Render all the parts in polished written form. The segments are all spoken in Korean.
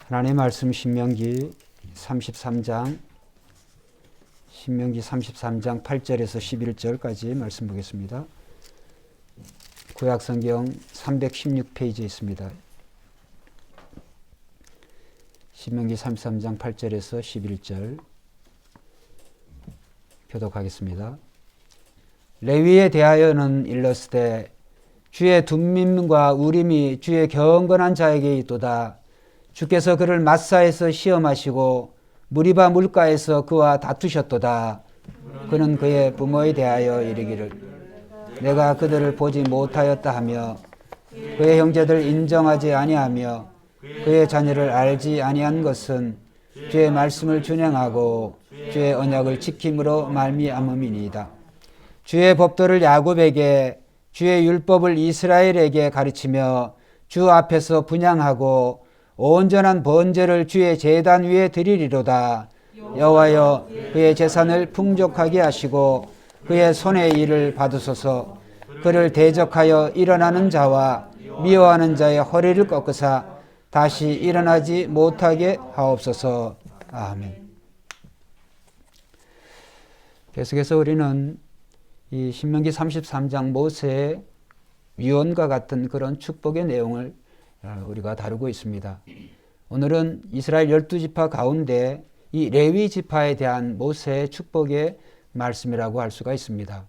하나님의 말씀 신명기 33장 8절에서 11절까지 말씀 보겠습니다. 구약성경 316페이지에 있습니다. 신명기 33장 8절에서 11절 교독하겠습니다. 레위에 대하여는 일렀으되 주의 둠밈과 우림이 주의 경건한 자에게 있도다. 주께서 그를 마사에서 시험하시고 무리바 물가에서 그와 다투셨도다. 그는 그의 부모에 대하여 이르기를 내가 그들을 보지 못하였다 하며 그의 형제들 인정하지 아니하며 그의 자녀를 알지 아니한 것은 주의 말씀을 준행하고 주의 언약을 지킴으로 말미암음이니이다. 주의 법도를 야곱에게 주의 율법을 이스라엘에게 가르치며 주 앞에서 분향하고 온전한 번제를 주의 제단 위에 드리리로다. 여호와여 그의 재산을 풍족하게 하시고 그의 손의 일을 받으소서. 그를 대적하여 일어나는 자와 미워하는 자의 허리를 꺾으사 다시 일어나지 못하게 하옵소서. 아멘. 계속해서 우리는 이 신명기 33장 모세의 위원과 같은 그런 축복의 내용을 우리가 다루고 있습니다. 오늘은 이스라엘 12지파 가운데 이 레위 지파에 대한 모세의 축복의 말씀이라고 할 수가 있습니다.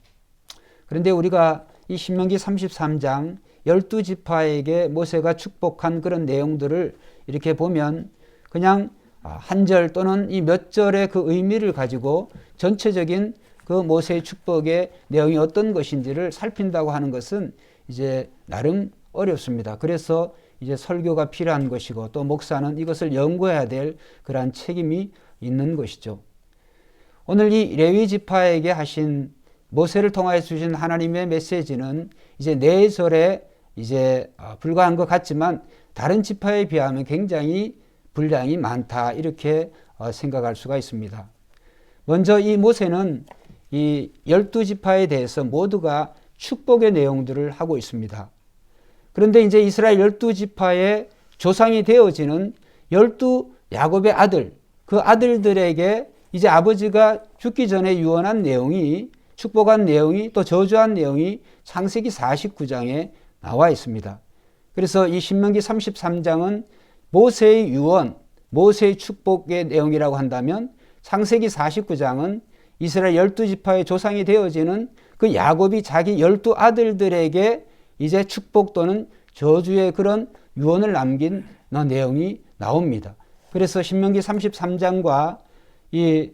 그런데 우리가 이 신명기 33장 12지파에게 모세가 축복한 그런 내용들을 이렇게 보면 그냥 한 절 또는 이 몇 절의 그 의미를 가지고 전체적인 그 모세의 축복의 내용이 어떤 것인지를 살핀다고 하는 것은 이제 나름 어렵습니다. 그래서 이제 설교가 필요한 것이고 또 목사는 이것을 연구해야 될 그러한 책임이 있는 것이죠. 오늘 이 레위 지파에게 하신 모세를 통하여 주신 하나님의 메시지는 이제 4절에 이제 불과한 것 같지만 다른 지파에 비하면 굉장히 분량이 많다 이렇게 생각할 수가 있습니다. 먼저 이 모세는 이 12지파에 대해서 모두가 축복의 내용들을 하고 있습니다. 그런데 이제 이스라엘 12지파의 조상이 되어지는 12 야곱의 아들, 그 아들들에게 이제 아버지가 죽기 전에 유언한 내용이, 축복한 내용이 또 저주한 내용이 창세기 49장에 나와 있습니다. 그래서 이 신명기 33장은 모세의 유언, 모세의 축복의 내용이라고 한다면 창세기 49장은 이스라엘 12지파의 조상이 되어지는 그 야곱이 자기 12 아들들에게 이제 축복 또는 저주의 그런 유언을 남긴 내용이 나옵니다. 그래서 신명기 33장과 이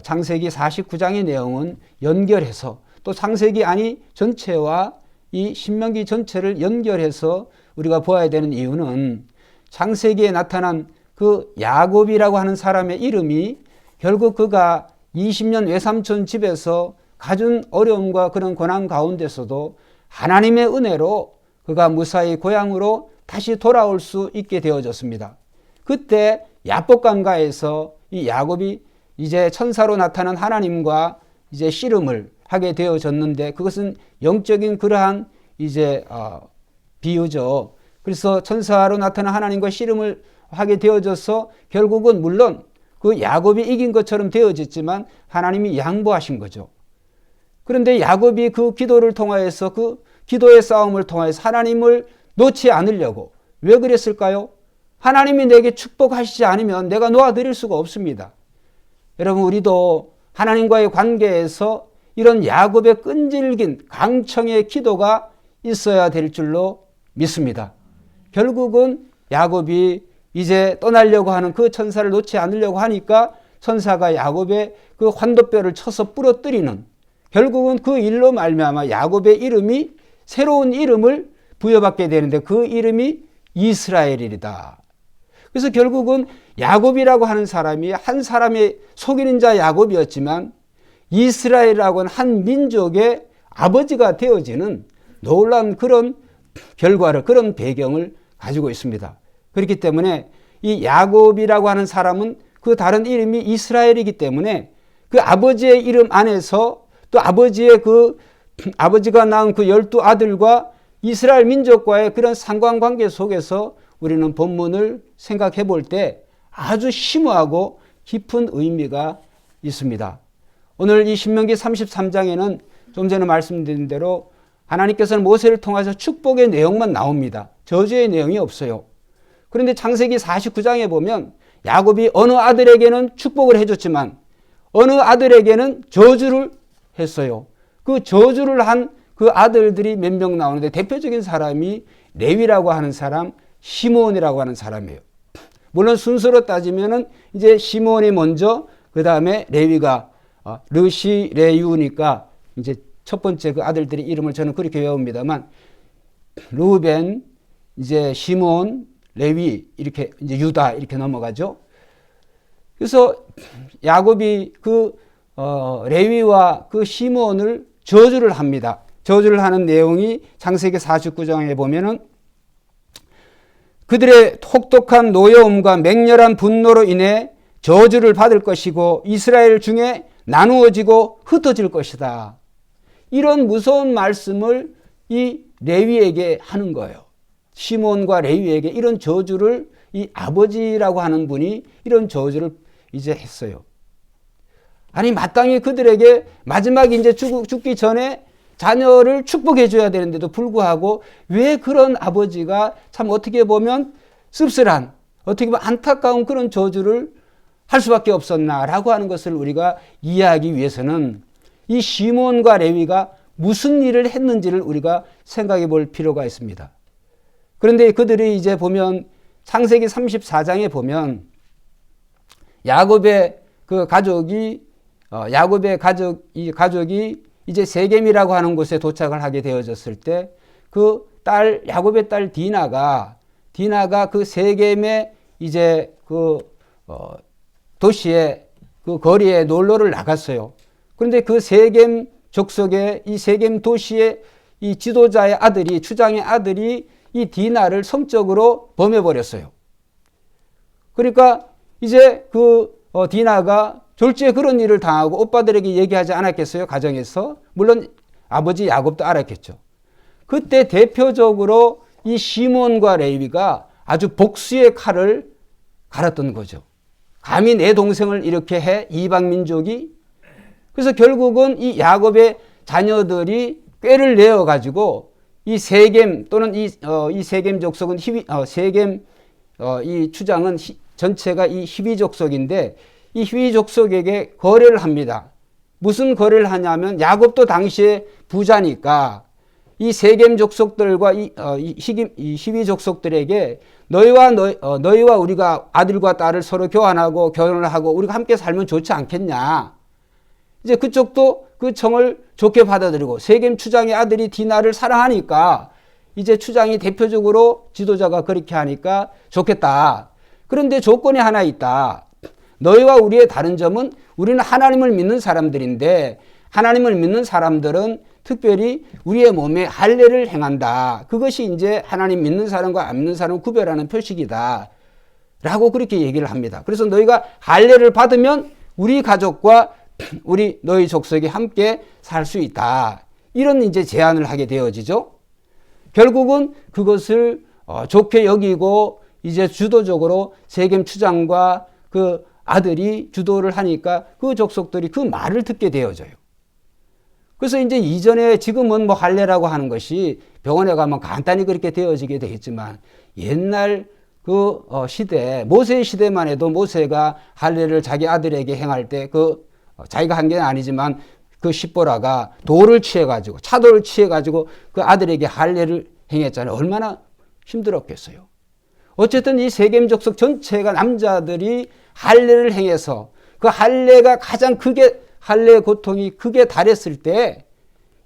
창세기 49장의 내용은 연결해서 또 창세기 아니 전체와 이 신명기 전체를 연결해서 우리가 보아야 되는 이유는 창세기에 나타난 그 야곱이라고 하는 사람의 이름이 결국 그가 20년 외삼촌 집에서 가진 어려움과 그런 고난 가운데서도 하나님의 은혜로 그가 무사히 고향으로 다시 돌아올 수 있게 되어졌습니다. 그때 야복강가에서 이 야곱이 이제 천사로 나타난 하나님과 이제 씨름을 하게 되어졌는데 그것은 영적인 그러한 이제 비유죠. 그래서 천사로 나타난 하나님과 씨름을 하게 되어져서 결국은 물론 그 야곱이 이긴 것처럼 되어졌지만 하나님이 양보하신 거죠. 그런데 야곱이 그 기도를 통하여서 그 기도의 싸움을 통해서 하나님을 놓지 않으려고 왜 그랬을까요? 하나님이 내게 축복하시지 않으면 내가 놓아드릴 수가 없습니다. 여러분 우리도 하나님과의 관계에서 이런 야곱의 끈질긴 강청의 기도가 있어야 될 줄로 믿습니다. 결국은 야곱이 이제 떠나려고 하는 그 천사를 놓지 않으려고 하니까 천사가 야곱의 그 환도뼈를 쳐서 부러뜨리는 결국은 그 일로 말미암아 야곱의 이름이 새로운 이름을 부여받게 되는데 그 이름이 이스라엘이다. 그래서 결국은 야곱이라고 하는 사람이 한 사람의 속이는 자 야곱이었지만 이스라엘이라고 하는 한 민족의 아버지가 되어지는 놀라운 그런 결과를 그런 배경을 가지고 있습니다. 그렇기 때문에 이 야곱이라고 하는 사람은 그 다른 이름이 이스라엘이기 때문에 그 아버지의 이름 안에서 또 아버지의 아버지가 낳은 그 12 아들과 이스라엘 민족과의 그런 상관관계 속에서 우리는 본문을 생각해 볼 때 아주 심오하고 깊은 의미가 있습니다. 오늘 이 신명기 33장에는 좀 전에 말씀드린 대로 하나님께서는 모세를 통해서 축복의 내용만 나옵니다. 저주의 내용이 없어요. 그런데 창세기 49장에 보면 야곱이 어느 아들에게는 축복을 해줬지만 어느 아들에게는 저주를 했어요. 그 저주를 한 그 아들들이 몇 명 나오는데 대표적인 사람이 레위라고 하는 사람, 시므온이라고 하는 사람이에요. 물론 순서로 따지면은 이제 시므온이 먼저, 그 다음에 레위가 르시 레유니까 이제 첫 번째 그 아들들의 이름을 저는 그렇게 외웁니다만 르우벤, 이제 시므온, 레위 이렇게 이제 유다 이렇게 넘어가죠. 그래서 야곱이 그 레위와 그 시므온을 저주를 합니다. 저주를 하는 내용이 창세기 49장에 보면은 그들의 혹독한 노여움과 맹렬한 분노로 인해 저주를 받을 것이고 이스라엘 중에 나누어지고 흩어질 것이다. 이런 무서운 말씀을 이 레위에게 하는 거예요. 시몬과 레위에게 이런 저주를 이 아버지라고 하는 분이 이런 저주를 이제 했어요. 아니 마땅히 그들에게 마지막에 이제 죽기 전에 자녀를 축복해 줘야 되는데도 불구하고 왜 그런 아버지가 참 어떻게 보면 씁쓸한, 어떻게 보면 안타까운 그런 저주를 할 수밖에 없었나라고 하는 것을 우리가 이해하기 위해서는 이 시몬과 레위가 무슨 일을 했는지를 우리가 생각해 볼 필요가 있습니다. 그런데 그들이 이제 보면 창세기 34장에 보면 야곱의 그 가족이 이 가족이 이제 세겜이라고 하는 곳에 도착을 하게 되어졌을 때 그 딸, 야곱의 딸 디나가 그 세겜의 이제 도시에 그 거리에 놀러를 나갔어요. 그런데 그 세겜 족속의 이 세겜 도시의 이 지도자의 아들이, 추장의 아들이 이 디나를 성적으로 범해버렸어요. 그러니까 이제 디나가 졸지에 그런 일을 당하고 오빠들에게 얘기하지 않았겠어요? 가정에서. 물론 아버지 야곱도 알았겠죠. 그때 대표적으로 이 시몬과 레위가 아주 복수의 칼을 갈았던 거죠. 감히 내 동생을 이렇게 해? 이방 민족이? 그래서 결국은 이 야곱의 자녀들이 꾀를 내어가지고 이 세겜 또는 이 세겜 족속은 세겜 이 추장은 전체가 이 히위 족속인데 이 히위 족속에게 거래를 합니다. 무슨 거래를 하냐면 야곱도 당시에 부자니까 이 세겜 족속들과 이 히위 족속들에게 너희와 우리가 아들과 딸을 서로 교환하고 결혼을 하고 우리가 함께 살면 좋지 않겠냐. 이제 그쪽도 그 청을 좋게 받아들이고 세겜 추장의 아들이 디나를 사랑하니까 이제 추장이 대표적으로 지도자가 그렇게 하니까 좋겠다. 그런데 조건이 하나 있다. 너희와 우리의 다른 점은 우리는 하나님을 믿는 사람들인데 하나님을 믿는 사람들은 특별히 우리의 몸에 할례를 행한다. 그것이 이제 하나님 믿는 사람과 안 믿는 사람을 구별하는 표식이다. 라고 그렇게 얘기를 합니다. 그래서 너희가 할례를 받으면 우리 가족과 너희 족속이 함께 살 수 있다. 이런 이제 제안을 하게 되어지죠. 결국은 그것을 좋게 여기고 이제 주도적으로 세겜 추장과 그 아들이 주도를 하니까 그 족속들이 그 말을 듣게 되어져요. 그래서 이제 이전에 지금은 뭐 할례라고 하는 것이 병원에 가면 간단히 그렇게 되어지게 되겠지만 옛날 시대, 모세의 시대만 해도 모세가 할례를 자기 아들에게 행할 때 자기가 한 게 아니지만 그 십보라가 돌을 취해가지고 차돌을 취해가지고 그 아들에게 할례를 행했잖아요. 얼마나 힘들었겠어요. 어쨌든 이 세겜 족속 전체가 남자들이 할례를 행해서 그 할례가 가장 크게 할례의 고통이 크게 달했을 때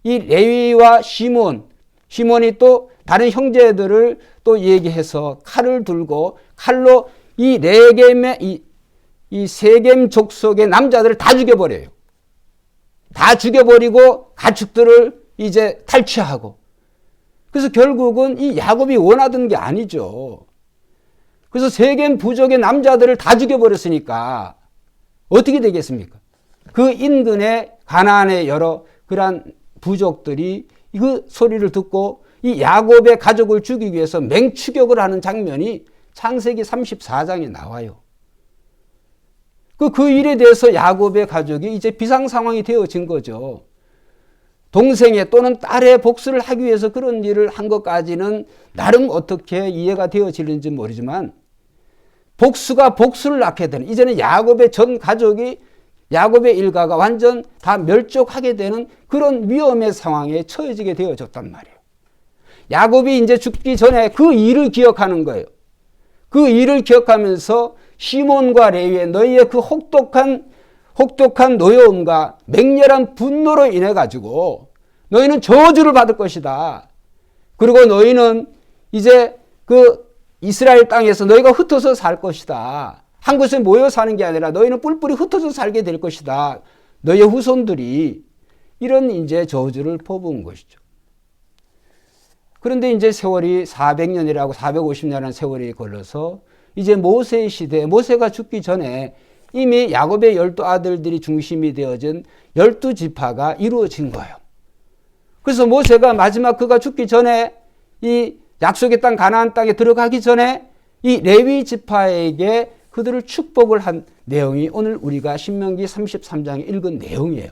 이 레위와 시몬이 또 다른 형제들을 또 얘기해서 칼을 들고 칼로 이 레겜의 이 세겜 족속의 남자들을 다 죽여버려요. 다 죽여버리고 가축들을 이제 탈취하고. 그래서 결국은 이 야곱이 원하던 게 아니죠. 그래서 세겜 부족의 남자들을 다 죽여버렸으니까 어떻게 되겠습니까? 그 인근의 가나안의 여러 그러한 부족들이 그 소리를 듣고 이 야곱의 가족을 죽이기 위해서 맹추격을 하는 장면이 창세기 34장에 나와요. 그 일에 대해서 야곱의 가족이 이제 비상 상황이 되어진 거죠. 동생의 또는 딸의 복수를 하기 위해서 그런 일을 한 것까지는 나름 어떻게 이해가 되어지는지 모르지만 복수가 복수를 낳게 되는, 이제는 야곱의 전 가족이, 야곱의 일가가 완전 다 멸족하게 되는 그런 위험의 상황에 처해지게 되어졌단 말이에요. 야곱이 이제 죽기 전에 그 일을 기억하는 거예요. 그 일을 기억하면서 시몬과 레위의 너희의 그 혹독한 노여움과 맹렬한 분노로 인해 가지고 너희는 저주를 받을 것이다. 그리고 너희는 이제 그 이스라엘 땅에서 너희가 흩어져 살 것이다. 한 곳에 모여 사는 게 아니라 너희는 뿔뿔이 흩어져 살게 될 것이다. 너희의 후손들이 이런 이제 저주를 퍼부은 것이죠. 그런데 이제 세월이 400년이라고 450년이라는 세월이 걸려서 이제 모세의 시대에, 모세가 죽기 전에 이미 야곱의 12아들들이 중심이 되어진 12지파가 이루어진 거예요. 그래서 모세가 마지막 그가 죽기 전에 이 약속의 땅 가나안 땅에 들어가기 전에 이 레위 지파에게 그들을 축복을 한 내용이 오늘 우리가 신명기 33장에 읽은 내용이에요.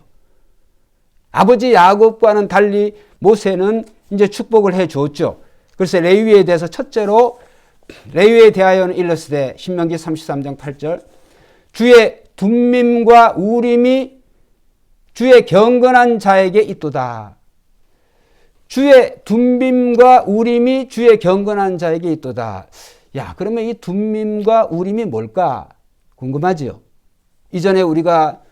아버지 야곱과는 달리 모세는 이제 축복을 해 줬죠. 그래서 레위에 대해서 첫째로 레위에 대하여는 일렀으되 신명기 33장 8절 주의 둠밈과 우림이 주의 경건한 자에게 있도다. 주의 둠밈과 우림이 주의 경건한 자에게 있도다. 야, 그러면 이 둠밈과 우림이 뭘까? 궁금하지요? 이전에 우리가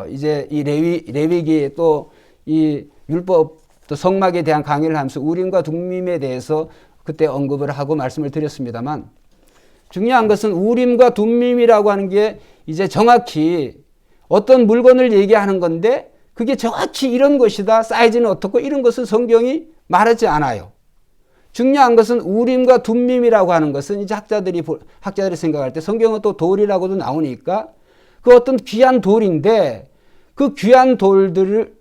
이제 이 레위기 또 이 율법 또 성막에 대한 강의를 하면서 우림과 둠밈에 대해서 그때 언급을 하고 말씀을 드렸습니다만 중요한 것은 우림과 둠밈이라고 하는 게 이제 정확히 어떤 물건을 얘기하는 건데 그게 정확히 이런 것이다, 사이즈는 어떻고 이런 것은 성경이 말하지 않아요. 중요한 것은 우림과 둠밈이라고 하는 것은 이제 학자들이 생각할 때 성경은 또 돌이라고도 나오니까 그 어떤 귀한 돌인데 그 귀한 돌들을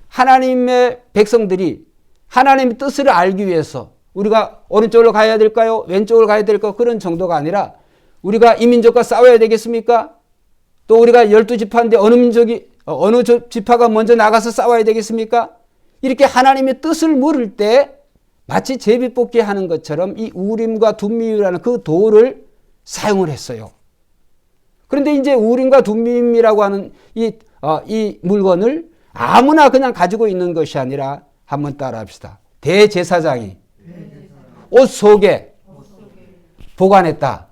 하나님의 백성들이 하나님의 뜻을 알기 위해서 우리가 오른쪽으로 가야 될까요? 왼쪽으로 가야 될까요? 그런 정도가 아니라 우리가 이 민족과 싸워야 되겠습니까? 또 우리가 12지파인데 어느 지파가 먼저 나가서 싸워야 되겠습니까? 이렇게 하나님의 뜻을 물을 때 마치 제비뽑기 하는 것처럼 이 우림과 둠밈이라는 그 돌을 사용을 했어요. 그런데 이제 우림과 둠밈이라고 하는 이 물건을 아무나 그냥 가지고 있는 것이 아니라 한번 따라 합시다. 대제사장이 옷 속에 보관했다.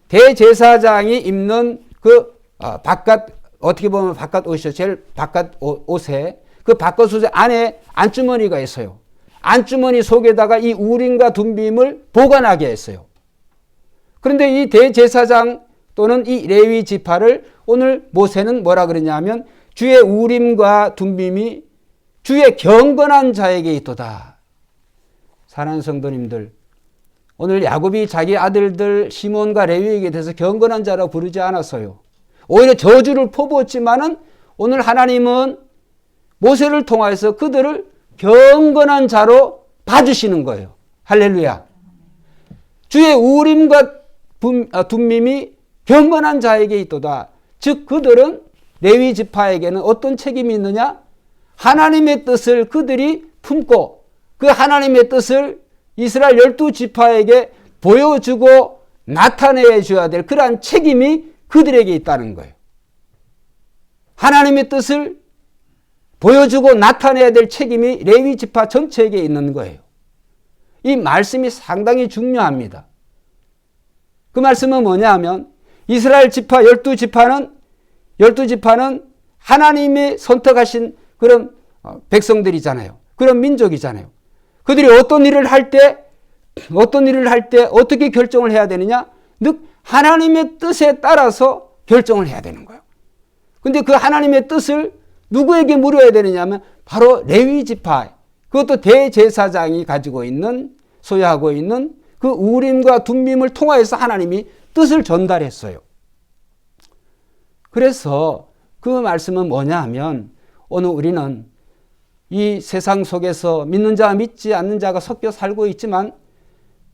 대제사장이 입는 그 바깥, 어떻게 보면 바깥 옷이죠. 제일 바깥 옷에 그 바깥 옷에 안에 안주머니가 있어요. 안주머니 속에다가 이 우림과 둠빔을 보관하게 했어요. 그런데 이 대제사장 또는 이 레위 지파를 오늘 모세는 뭐라 그러냐면 주의 우림과 둠빔이 주의 경건한 자에게 있도다. 사랑하는 성도님들, 오늘 야곱이 자기 아들들 시몬과 레위에게 대해서 경건한 자라고 부르지 않았어요. 오히려 저주를 퍼부었지만은 오늘 하나님은 모세를 통해서 그들을 경건한 자로 봐주시는 거예요. 할렐루야. 주의 우림과 둠밈이 경건한 자에게 있도다. 즉 그들은 레위 지파에게는 어떤 책임이 있느냐? 하나님의 뜻을 그들이 품고 그 하나님의 뜻을 이스라엘 12지파에게 보여주고 나타내 줘야 될 그러한 책임이 그들에게 있다는 거예요. 하나님의 뜻을 보여주고 나타내야 될 책임이 레위 지파 전체에게 있는 거예요. 이 말씀이 상당히 중요합니다. 그 말씀은 뭐냐 하면 이스라엘 지파 12지파는 하나님이 선택하신 그런 백성들이잖아요. 그런 민족이잖아요. 그들이 어떤 일을 할 때 어떻게 결정을 해야 되느냐? 즉 하나님의 뜻에 따라서 결정을 해야 되는 거예요. 근데 그 하나님의 뜻을 누구에게 물어야 되느냐 하면 바로 레위 지파, 그것도 대제사장이 소유하고 있는 그 우림과 둠밈을 통하여서 하나님이 뜻을 전달했어요. 그래서 그 말씀은 뭐냐 하면 오늘 우리는 이 세상 속에서 믿는 자와 믿지 않는 자가 섞여 살고 있지만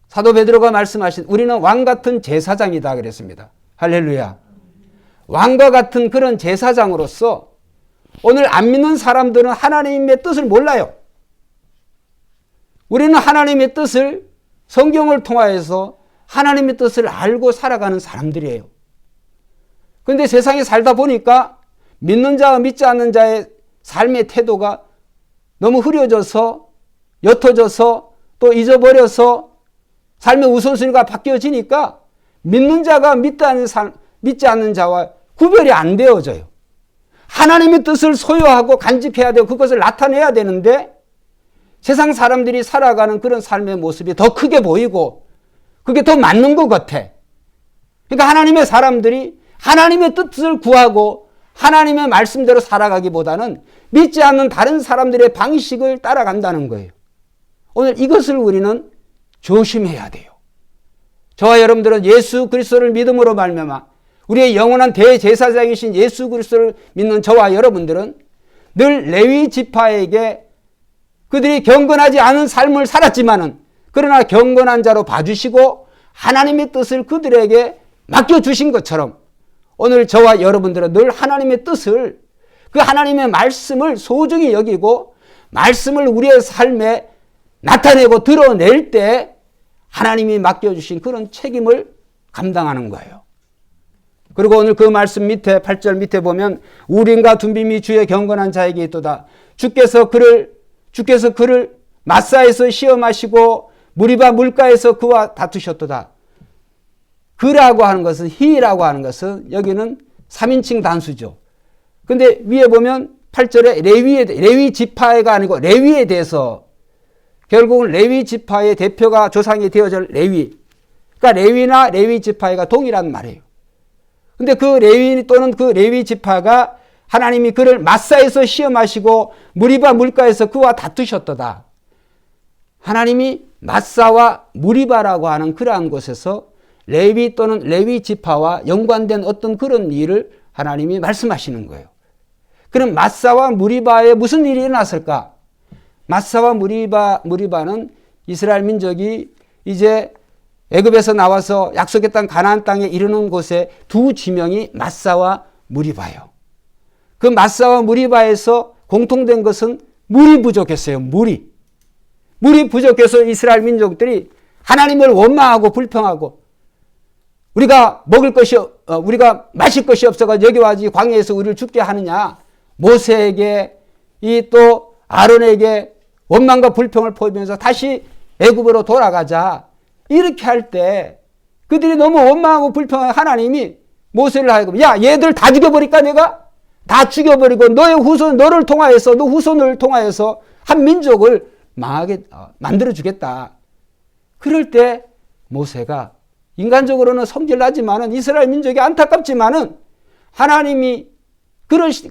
사도 베드로가 말씀하신 우리는 왕 같은 제사장이다 그랬습니다. 할렐루야. 왕과 같은 그런 제사장으로서 오늘 안 믿는 사람들은 하나님의 뜻을 몰라요. 우리는 하나님의 뜻을 성경을 통하여서 하나님의 뜻을 알고 살아가는 사람들이에요. 그런데 세상에 살다 보니까 믿는 자와 믿지 않는 자의 삶의 태도가 너무 흐려져서 옅어져서 또 잊어버려서 삶의 우선순위가 바뀌어지니까 믿는 자가 믿지 않는 자와 구별이 안 되어져요. 하나님의 뜻을 소유하고 간직해야 되고 그것을 나타내야 되는데 세상 사람들이 살아가는 그런 삶의 모습이 더 크게 보이고 그게 더 맞는 것 같아. 그러니까 하나님의 사람들이 하나님의 뜻을 구하고 하나님의 말씀대로 살아가기보다는 믿지 않는 다른 사람들의 방식을 따라간다는 거예요. 오늘 이것을 우리는 조심해야 돼요. 저와 여러분들은 예수 그리스도를 믿음으로 말미암아 우리의 영원한 대제사장이신 예수 그리스도를 믿는 저와 여러분들은 늘 레위 지파에게 그들이 경건하지 않은 삶을 살았지만은 그러나 경건한 자로 봐주시고 하나님의 뜻을 그들에게 맡겨주신 것처럼 오늘 저와 여러분들은 늘 하나님의 뜻을 그 하나님의 말씀을 소중히 여기고 말씀을 우리의 삶에 나타내고 드러낼 때 하나님이 맡겨주신 그런 책임을 감당하는 거예요. 그리고 오늘 그 말씀 밑에 8절 밑에 보면 우린과 둠빔이 주의 경건한 자에게 있도다. 주께서 그를 마사에서 시험하시고 무리바 물가에서 그와 다투셨도다. 그라고 하는 것은 히라고 하는 것은 여기는 3인칭 단수죠. 근데 위에 보면 8절에 레위 지파가 아니고 레위에 대해서 결국은 레위 지파의 대표가 조상이 되어질 레위. 그러니까 레위나 레위 지파가 동일한 말이에요. 근데 그 레위 또는 그 레위 지파가 하나님이 그를 마사에서 시험하시고 무리바 물가에서 그와 다투셨도다. 하나님이 마사와 무리바라고 하는 그러한 곳에서 레위 또는 레위 지파와 연관된 어떤 그런 일을 하나님이 말씀하시는 거예요. 그럼 마사와 무리바에 무슨 일이 일어났을까? 마사와 무리바는 이스라엘 민족이 이제 애굽에서 나와서 약속의 땅 가나안 땅에 이르는 곳에 두 지명이 마사와 무리바예요. 그 마사와 무리바에서 공통된 것은 물이 부족했어요. 물이 부족해서 이스라엘 민족들이 하나님을 원망하고 불평하고 우리가 우리가 마실 것이 없어가 여기 와지 광야에서 우리를 죽게 하느냐. 모세에게 또 아론에게 원망과 불평을 보이면서 다시 애굽으로 돌아가자. 이렇게 할 때 그들이 너무 원망하고 불평한 하나님이 모세를 하여금 야 얘들 다 죽여버릴까 내가? 다 죽여버리고 너의 후손 너를 통하여서 너 후손을 통하여서 한 민족을 망하게 만들어주겠다. 그럴 때 모세가 인간적으로는 성질나지만은 이스라엘 민족이 안타깝지만은 하나님이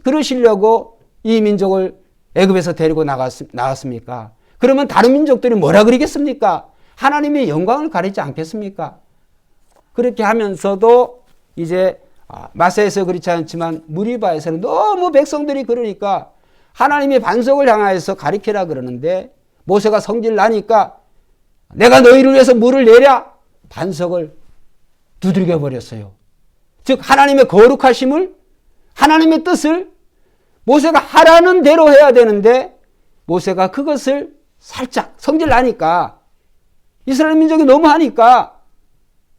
그러시려고 이 민족을 애굽에서 데리고 나갔습니까? 그러면 다른 민족들이 뭐라 그러겠습니까? 하나님의 영광을 가리지 않겠습니까? 그렇게 하면서도 이제 마사에서 그렇지 않지만 무리바에서는 너무 백성들이 그러니까 하나님의 반석을 향하여서 가리키라 그러는데 모세가 성질 나니까 내가 너희를 위해서 물을 내랴 반석을 두들겨 버렸어요. 즉 하나님의 거룩하심을 하나님의 뜻을 모세가 하라는 대로 해야 되는데 모세가 그것을 살짝 성질 나니까 이스라엘 민족이 너무 하니까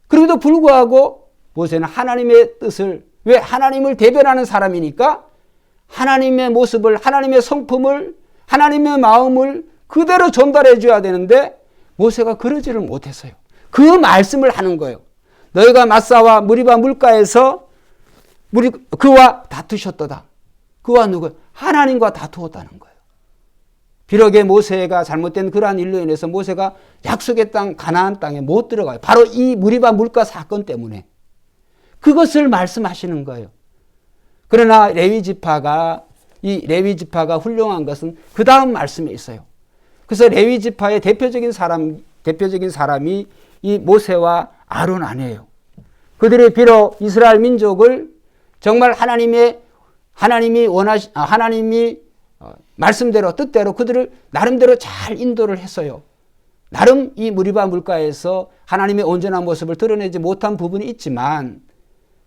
그럼에도 불구하고 모세는 하나님의 뜻을 왜 하나님을 대변하는 사람이니까 하나님의 모습을 하나님의 성품을 하나님의 마음을 그대로 전달해 줘야 되는데 모세가 그러지를 못했어요. 그 말씀을 하는 거예요. 너희가 마사와 무리바 물가에서 그와 다투셨도다. 그와 누구? 하나님과 다투었다는 거예요. 비록의 모세가 잘못된 그러한 일로 인해서 모세가 약속의 땅 가나안 땅에 못 들어가요. 바로 이 무리바 물가 사건 때문에. 그것을 말씀하시는 거예요. 그러나 레위 지파가 훌륭한 것은 그 다음 말씀에 있어요. 그래서 레위 지파의 대표적인 사람이 이 모세와 아론 아니에요. 그들이 비록 이스라엘 민족을 정말 하나님이 말씀대로 뜻대로 그들을 나름대로 잘 인도를 했어요. 나름 이 무리바 물가에서 하나님의 온전한 모습을 드러내지 못한 부분이 있지만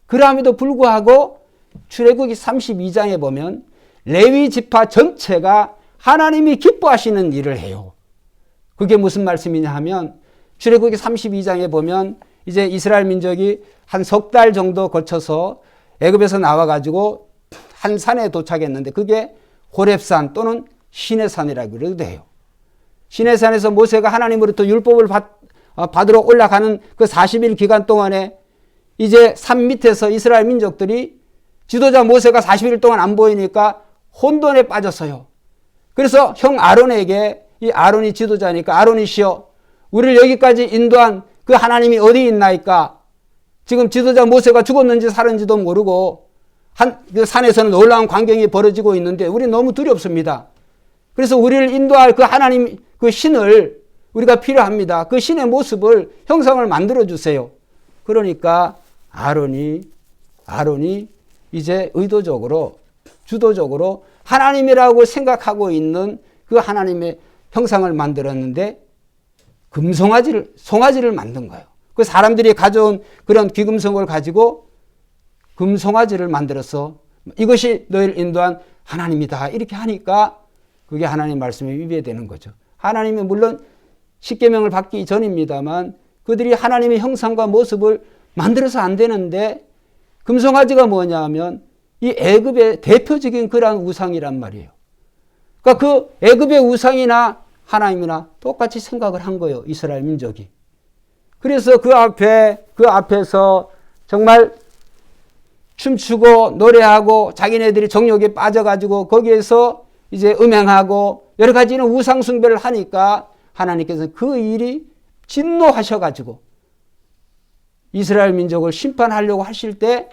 그럼에도 불구하고 출애굽기 32장에 보면 레위 지파 전체가 하나님이 기뻐하시는 일을 해요. 그게 무슨 말씀이냐 하면 출애굽기 32장에 보면 이제 이스라엘 민족이 한 석 달 정도 거쳐서 애굽에서 나와가지고 한 산에 도착했는데 그게 호렙산 또는 시내산이라고 그러기도 해요. 시내산에서 모세가 하나님으로부터 율법을 받으러 올라가는 그 40일 기간 동안에 이제 산 밑에서 이스라엘 민족들이 지도자 모세가 40일 동안 안 보이니까 혼돈에 빠졌어요. 그래서 형 아론에게, 이 아론이 지도자니까 아론이시여 우리를 여기까지 인도한 그 하나님이 어디 있나이까? 지금 지도자 모세가 죽었는지 살았는지도 모르고 그 산에서는 놀라운 광경이 벌어지고 있는데 우리 너무 두렵습니다. 그래서 우리를 인도할 그 하나님 그 신을 우리가 필요합니다. 그 신의 모습을 형상을 만들어 주세요. 그러니까 아론이 이제 의도적으로 주도적으로 하나님이라고 생각하고 있는 그 하나님의 형상을 만들었는데 송아지를 만든 거예요. 그 사람들이 가져온 그런 귀금속을 가지고 금송아지를 만들어서 이것이 너희를 인도한 하나님이다 이렇게 하니까 그게 하나님 말씀에 위배되는 거죠. 하나님이 물론 십계명을 받기 전입니다만 그들이 하나님의 형상과 모습을 만들어서 안 되는데 금송아지가 뭐냐 하면 이 애굽의 대표적인 그러한 우상이란 말이에요. 그러니까 그 애굽의 우상이나 하나님이나 똑같이 생각을 한 거예요. 이스라엘 민족이. 그래서 그 앞에서 정말 춤추고 노래하고 자기네들이 정욕에 빠져가지고 거기에서 이제 음행하고 여러 가지는 우상 숭배를 하니까 하나님께서 그 일이 진노하셔가지고 이스라엘 민족을 심판하려고 하실 때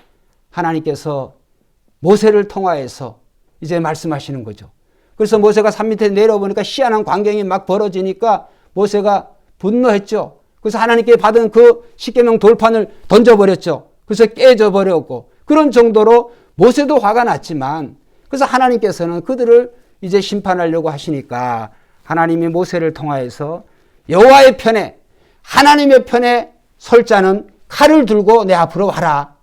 하나님께서 모세를 통하여서 이제 말씀하시는 거죠. 그래서 모세가 산 밑에 내려보니까 희한한 광경이 막 벌어지니까 모세가 분노했죠. 그래서 하나님께 받은 그 십계명 돌판을 던져버렸죠. 그래서 깨져버렸고 그런 정도로 모세도 화가 났지만 그래서 하나님께서는 그들을 이제 심판하려고 하시니까 하나님이 모세를 통하여서 여호와의 편에 하나님의 편에 설 자는 칼을 들고 내 앞으로 와라.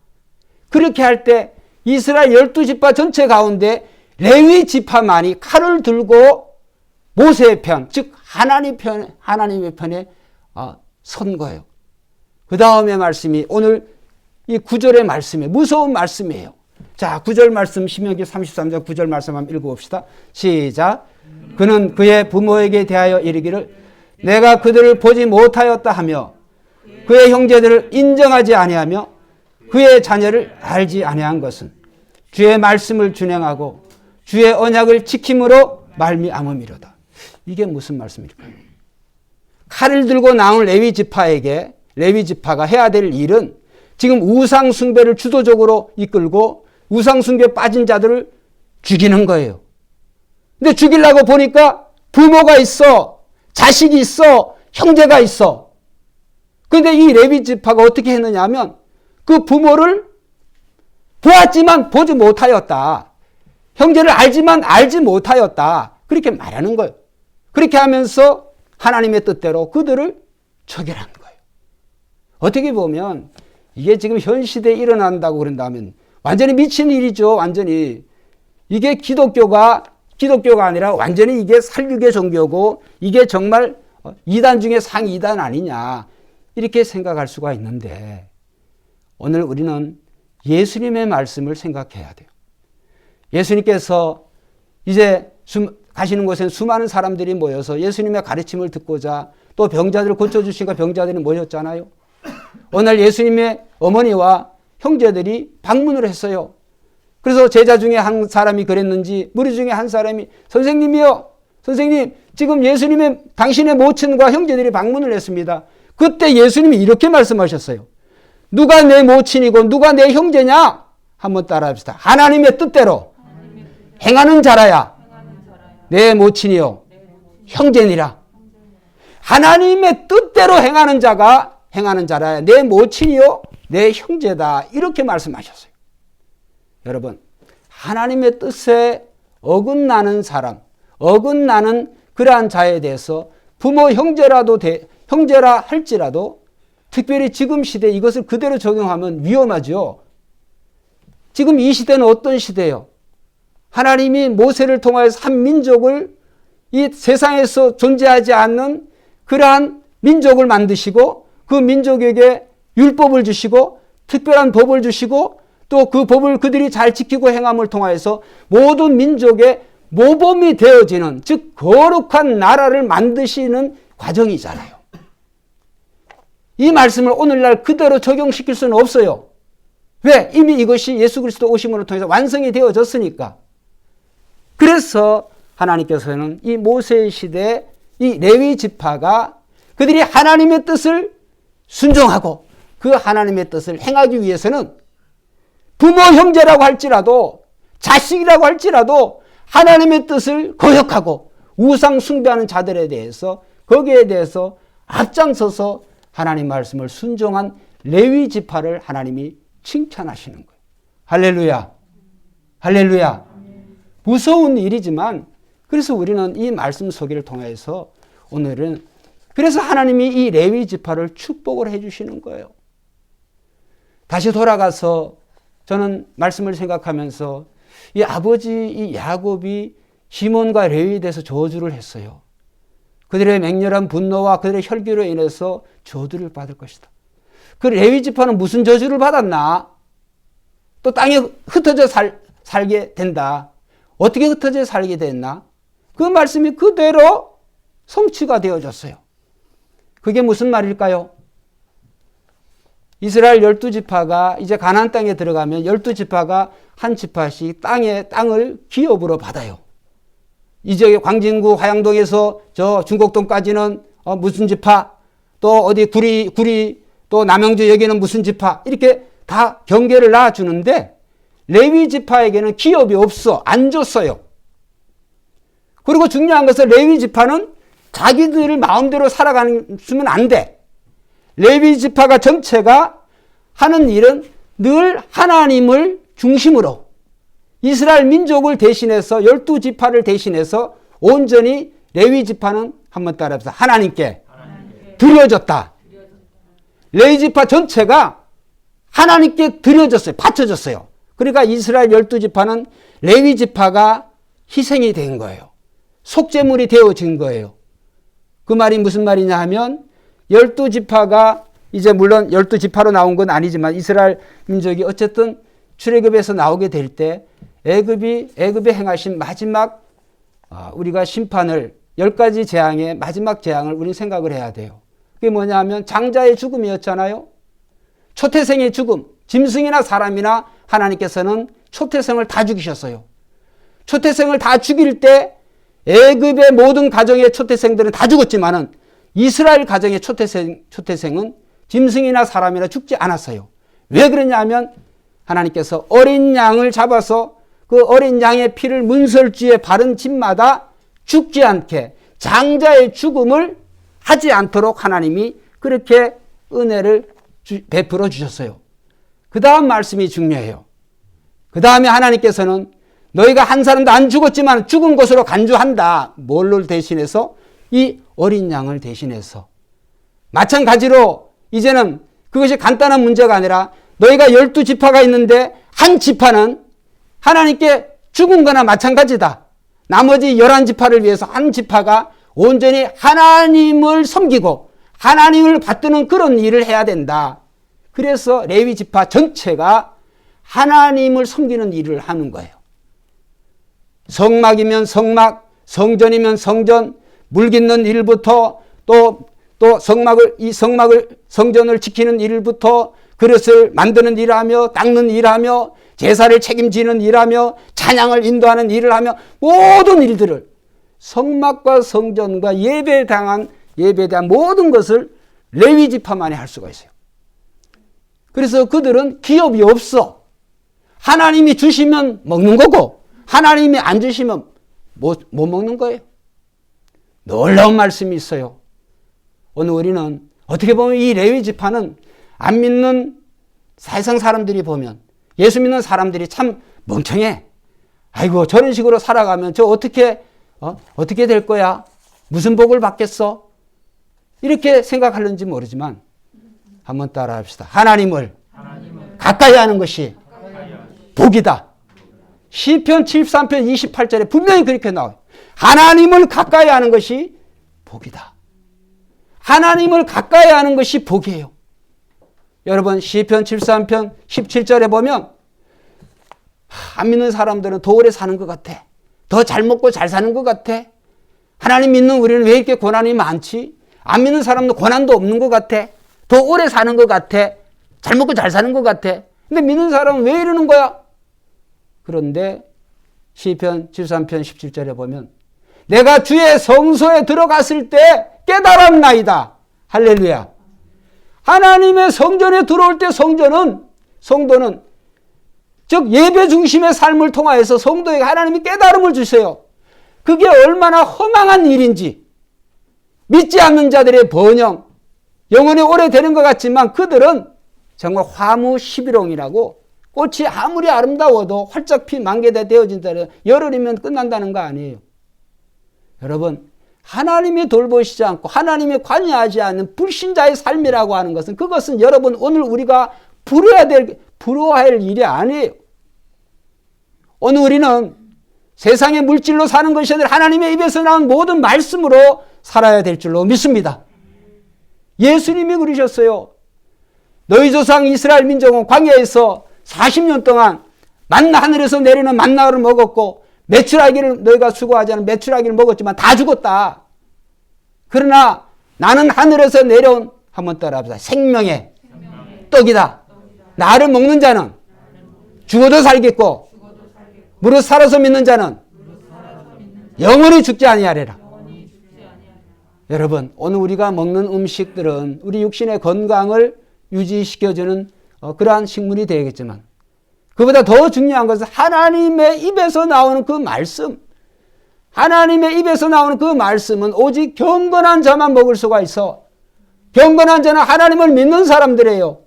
그렇게 할 때 이스라엘 12지파 전체 가운데 레위 지파만이 칼을 들고 모세의 편, 즉 하나님의 편에 선 거예요. 그 다음에 말씀이 오늘 이 9절의 말씀이 무서운 말씀이에요. 자, 9절 말씀 신명기 33장 9절 말씀 한번 읽어봅시다. 시작. 그는 그의 부모에게 대하여 이르기를 내가 그들을 보지 못하였다 하며 그의 형제들을 인정하지 아니하며 그의 자녀를 알지 아니한 것은 주의 말씀을 준행하고 주의 언약을 지킴으로 말미암음이로다. 이게 무슨 말씀일까요? 칼을 들고 나온 레위 지파가 해야 될 일은 지금 우상 숭배를 주도적으로 이끌고 우상 숭배에 빠진 자들을 죽이는 거예요. 근데 죽이려고 보니까 부모가 있어, 자식이 있어, 형제가 있어. 근데 이 레위 지파가 어떻게 했느냐 하면 그 부모를 보았지만 보지 못하였다. 형제를 알지만 알지 못하였다. 그렇게 말하는 거예요. 그렇게 하면서 하나님의 뜻대로 그들을 처결하는 거예요. 어떻게 보면 이게 지금 현 시대에 일어난다고 그런다면 완전히 미친 일이죠. 완전히. 이게 기독교가 아니라 완전히 이게 살육의 종교고 이게 정말 이단 중에 상위 이단 아니냐. 이렇게 생각할 수가 있는데 오늘 우리는 예수님의 말씀을 생각해야 돼요. 예수님께서 이제 가시는 곳에 수많은 사람들이 모여서 예수님의 가르침을 듣고자 또 병자들을 고쳐주시니까 병자들이 모였잖아요. 오늘 예수님의 어머니와 형제들이 방문을 했어요. 그래서 제자 중에 한 사람이 그랬는지 무리 중에 한 사람이 선생님이요. 선생님 지금 당신의 모친과 형제들이 방문을 했습니다. 그때 예수님이 이렇게 말씀하셨어요. 누가 내 모친이고 누가 내 형제냐? 한번 따라합시다. 하나님의 뜻대로 행하는 자라야 내 모친이요 형제니라. 하나님의 뜻대로 행하는 자라야 내 모친이요 내 형제다. 이렇게 말씀하셨어요. 여러분 하나님의 뜻에 어긋나는 사람, 어긋나는 그러한 자에 대해서 부모 형제라 할지라도 특별히 지금 시대에 이것을 그대로 적용하면 위험하죠. 지금 이 시대는 어떤 시대예요? 하나님이 모세를 통하여서 한 민족을 이 세상에서 존재하지 않는 그러한 민족을 만드시고 그 민족에게 율법을 주시고 특별한 법을 주시고 또 그 법을 그들이 잘 지키고 행함을 통하여서 모든 민족의 모범이 되어지는, 즉 거룩한 나라를 만드시는 과정이잖아요. 이 말씀을 오늘날 그대로 적용시킬 수는 없어요. 왜? 이미 이것이 예수 그리스도 오심으로 통해서 완성이 되어졌으니까. 그래서 하나님께서는 이 모세의 시대에 이 레위 지파가 그들이 하나님의 뜻을 순종하고 그 하나님의 뜻을 행하기 위해서는 부모 형제라고 할지라도 자식이라고 할지라도 하나님의 뜻을 거역하고 우상 숭배하는 자들에 대해서 거기에 대해서 앞장서서 하나님 말씀을 순종한 레위 지파를 하나님이 칭찬하시는 거예요. 할렐루야. 할렐루야. 무서운 일이지만 그래서 우리는 이 말씀 소개를 통해서 오늘은 그래서 하나님이 이 레위 지파를 축복을 해 주시는 거예요. 다시 돌아가서 저는 말씀을 생각하면서 이 아버지 이 야곱이 시몬과 레위에 대해서 저주를 했어요. 그들의 맹렬한 분노와 그들의 혈기로 인해서 저주를 받을 것이다. 그 레위 지파는 무슨 저주를 받았나? 또 땅에 흩어져 살게 된다. 어떻게 흩어져 살게 됐나? 그 말씀이 그대로 성취가 되어졌어요. 그게 무슨 말일까요? 이스라엘 12지파가 이제 가나안 땅에 들어가면 12지파가 한 지파씩 땅을 기업으로 받아요. 이제 광진구 화양동에서 저 중곡동까지는 무슨 지파, 또 어디 구리 또 남양주 여기는 무슨 지파, 이렇게 다 경계를 놔주는데 레위 지파에게는 기업이 없어. 안 줬어요. 그리고 중요한 것은 레위 지파는 자기들 마음대로 살아가면 안 돼. 레위 지파가 전체가 하는 일은 늘 하나님을 중심으로 이스라엘 민족을 대신해서 12지파를 대신해서 온전히 레위 지파는 한번 따라해서 하나님께 드려졌다. 레위 지파 전체가 하나님께 드려졌어요. 바쳐졌어요. 그러니까 이스라엘 12지파는 레위 지파가 희생이 된 거예요. 속죄물이 되어진 거예요. 그 말이 무슨 말이냐 하면 12지파가 이제 물론 12지파로 나온 건 아니지만 이스라엘 민족이 어쨌든 출애굽에서 나오게 될 때 애굽에 행하신 마지막 우리가 심판을 10가지 재앙의 마지막 재앙을 우리는 생각을 해야 돼요. 그게 뭐냐 하면 장자의 죽음이었잖아요. 초태생의 죽음. 짐승이나 사람이나 하나님께서는 초태생을 다 죽이셨어요. 초태생을 다 죽일 때 애굽의 모든 가정의 초태생들은 다 죽었지만은 이스라엘 가정의 초태생은 짐승이나 사람이나 죽지 않았어요. 왜 그러냐 하면 하나님께서 어린 양을 잡아서 그 어린 양의 피를 문설주에 바른 집마다 죽지 않게 장자의 죽음을 하지 않도록 하나님이 그렇게 은혜를 베풀어 주셨어요. 그 다음 말씀이 중요해요. 그 다음에 하나님께서는 너희가 한 사람도 안 죽었지만 죽은 것으로 간주한다. 뭘로 대신해서? 이 어린 양을 대신해서. 마찬가지로 이제는 그것이 간단한 문제가 아니라 너희가 12지파가 있는데 한 지파는 하나님께 죽은 거나 마찬가지다. 나머지 11지파를 위해서 한 지파가 온전히 하나님을 섬기고 하나님을 받드는 그런 일을 해야 된다. 그래서 레위 지파 전체가 하나님을 섬기는 일을 하는 거예요. 성막이면 성막, 성전이면 성전, 물 깃는 일부터 또 성전을 지키는 일부터 그릇을 만드는 일을 하며 닦는 일을 하며 제사를 책임지는 일을 하며 찬양을 인도하는 일을 하며 모든 일들을 성막과 성전과 예배에 대한 모든 것을 레위 지파만이 할 수가 있어요. 그래서 그들은 기업이 없어. 하나님이 주시면 먹는 거고 하나님이 안 주시면 못 먹는 거예요. 놀라운 말씀이 있어요. 오늘 우리는 어떻게 보면 이 레위 지파는 안 믿는 세상 사람들이 보면 예수 믿는 사람들이 참 멍청해. 아이고 저런 식으로 살아가면 저 어떻게 어떻게 될 거야? 무슨 복을 받겠어? 이렇게 생각하는지 모르지만 한번 따라 합시다. 하나님을 가까이 하는 것이 복이다. 시편 73편 28절에 분명히 그렇게 나와요. 하나님을 가까이 하는 것이 복이다. 하나님을 가까이 하는 것이 복이에요. 여러분 시편 73편 17절에 보면 안 믿는 사람들은 더 오래 사는 것 같아. 더 잘 먹고 잘 사는 것 같아. 하나님 믿는 우리는 왜 이렇게 고난이 많지? 안 믿는 사람도 고난도 없는 것 같아. 더 오래 사는 것 같아. 잘 먹고 잘 사는 것 같아. 근데 믿는 사람은 왜 이러는 거야? 그런데 시편 73편 17절에 보면 내가 주의 성소에 들어갔을 때 깨달았나이다. 할렐루야. 하나님의 성전에 들어올 때 성도는 즉 예배 중심의 삶을 통하여서 성도에게 하나님이 깨달음을 주세요. 그게 얼마나 허망한 일인지. 믿지 않는 자들의 번영, 영원히 오래되는 것 같지만 그들은 정말 화무시비롱이라고 꽃이 아무리 아름다워도 활짝 피 만개가 되어진다는 열흘이면 끝난다는 거 아니에요. 여러분 하나님이 돌보시지 않고 하나님이 관여하지 않는 불신자의 삶이라고 하는 것은 그것은 여러분 오늘 우리가 부러워할 일이 아니에요. 오늘 우리는 세상의 물질로 사는 것이 아니라 하나님의 입에서 나온 모든 말씀으로 살아야 될 줄로 믿습니다. 예수님이 그러셨어요. 너희 조상 이스라엘 민족은 광야에서 40년 동안 하늘에서 내리는 만나를 먹었고 메추라기를 너희가 수고하지 않은 메추라기를 먹었지만 다 죽었다. 그러나 나는 하늘에서 내려온 한번 따라합시다. 생명의 떡이다. 나를 먹는 자는 죽어도 살겠고 무릇 살아서 믿는 자는 영원히 죽지 아니하리라. 여러분 오늘 우리가 먹는 음식들은 우리 육신의 건강을 유지시켜주는 그러한 식물이 되겠지만 그보다 더 중요한 것은 하나님의 입에서 나오는 그 말씀, 하나님의 입에서 나오는 그 말씀은 오직 경건한 자만 먹을 수가 있어. 경건한 자는 하나님을 믿는 사람들이에요.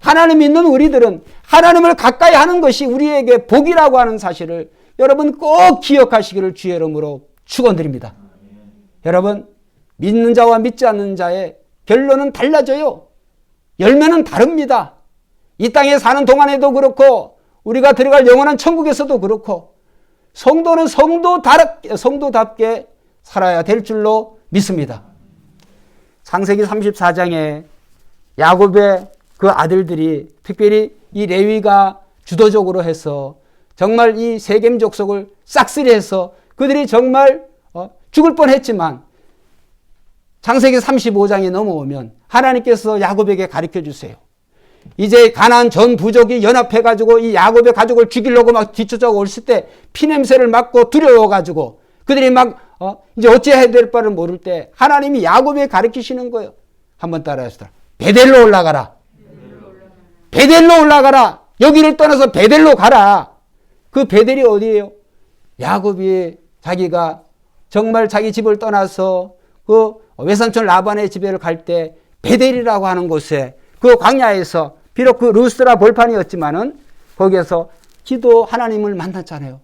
하나님 믿는 우리들은 하나님을 가까이 하는 것이 우리에게 복이라고 하는 사실을 여러분 꼭 기억하시기를 주의 이름으로 축원드립니다. 여러분 믿는 자와 믿지 않는 자의 결론은 달라져요. 열매는 다릅니다. 이 땅에 사는 동안에도 그렇고 우리가 들어갈 영원한 천국에서도 그렇고 성도는 성도답게 살아야 될 줄로 믿습니다. 창세기 34장에 야곱의 그 아들들이 특별히 이 레위가 주도적으로 해서 정말 이 세겜 족속을 싹쓸이해서 그들이 정말 죽을 뻔했지만 창세기 35장에 넘어오면 하나님께서 야곱에게 가르쳐 주세요. 이제 가나안 전 부족이 연합해가지고 이 야곱의 가족을 죽이려고 막 뒤쫓아 올실 때 피냄새를 맡고 두려워가지고 그들이 막 이제 어찌해야 될 바를 모를 때 하나님이 야곱에 가르치시는 거예요. 한번 따라합시다. 베델로 올라가라. 베델로 올라가라. 여기를 떠나서 베델로 가라. 그 베델이 어디예요? 야곱이 자기가 정말 자기 집을 떠나서 그 외삼촌 라반의 집에를 갈 때 베델이라고 하는 곳에 그 광야에서 비록 그 루스라 벌판이었지만은 거기에서 기도 하나님을 만났잖아요.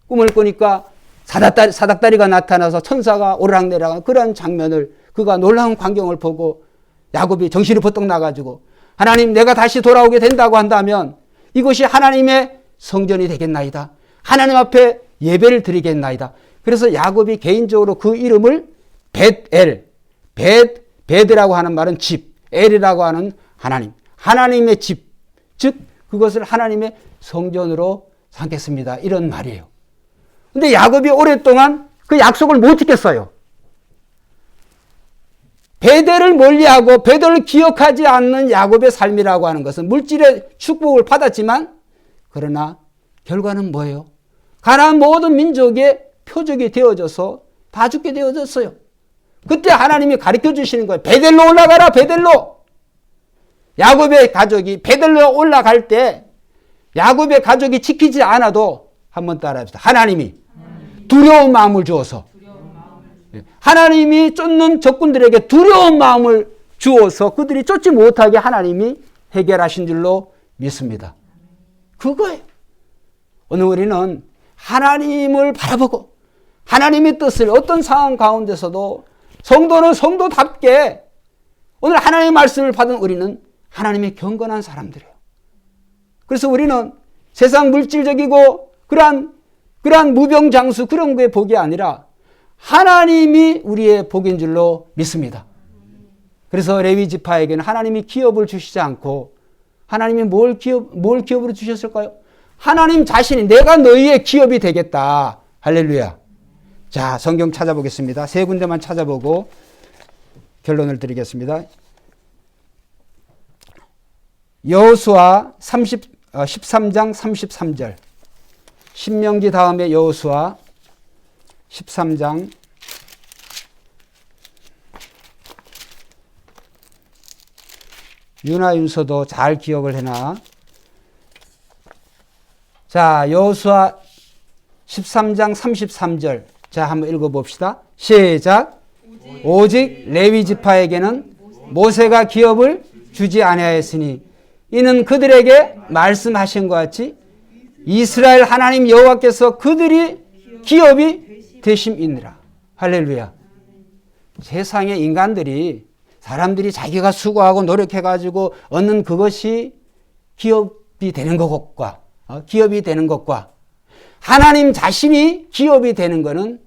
꿈을 꾸니까 사닥다리가 나타나서 천사가 오르락내리락 그런 장면을 그가 놀라운 광경을 보고 야곱이 정신이 버떡 나가지고 하나님 내가 다시 돌아오게 된다고 한다면 이것이 하나님의 성전이 되겠나이다. 하나님 앞에 예배를 드리겠나이다. 그래서 야곱이 개인적으로 그 이름을 베드라고 하는 말은 집, 엘이라고 하는 하나님, 하나님의 집, 즉 그것을 하나님의 성전으로 삼겠습니다. 이런 말이에요. 근데 야곱이 오랫동안 그 약속을 못 지켰어요. 베델을 멀리하고 베델을 기억하지 않는 야곱의 삶이라고 하는 것은 물질의 축복을 받았지만 그러나 결과는 뭐예요? 가나안 모든 민족의 표적이 되어져서 다 죽게 되어졌어요. 그때 하나님이 가르쳐 주시는 거예요. 베델로 올라가라. 베델로. 야곱의 가족이 베델로 올라갈 때 야곱의 가족이 지키지 않아도 한번 따라합시다. 하나님이 두려운 마음을 주어서 하나님이 쫓는 적군들에게 두려운 마음을 주어서 그들이 쫓지 못하게 하나님이 해결하신 줄로 믿습니다. 그거예요. 오늘 우리는 하나님을 바라보고 하나님의 뜻을 어떤 상황 가운데서도 성도는 성도답게 오늘 하나님의 말씀을 받은 우리는 하나님의 경건한 사람들이에요. 그래서 우리는 세상 물질적이고 그러한 무병장수 그런 거에 복이 아니라 하나님이 우리의 복인 줄로 믿습니다. 그래서 레위 지파에게는 하나님이 기업을 주시지 않고 하나님이 뭘 기업으로 주셨을까요? 하나님 자신이 내가 너희의 기업이 되겠다. 할렐루야. 자, 성경 찾아보겠습니다. 세 군데만 찾아보고 결론을 드리겠습니다. 여호수아 13장 33절. 신명기 다음에 여호수아 13장 유나 윤서도 잘 기억을 해놔. 자, 여호수아 13장 33절. 자, 한번 읽어봅시다. 시작. 오직 레위 지파에게는 모세가 기업을 주지 아니하였으니 이는 그들에게 말씀하신 것 같이 이스라엘 하나님 여호와께서 그들이 기업이 되심이니라. 할렐루야. 세상의 인간들이 사람들이 자기가 수고하고 노력해가지고 얻는 그것이 기업이 되는 것과 기업이 되는 것과 하나님 자신이 기업이 되는 것은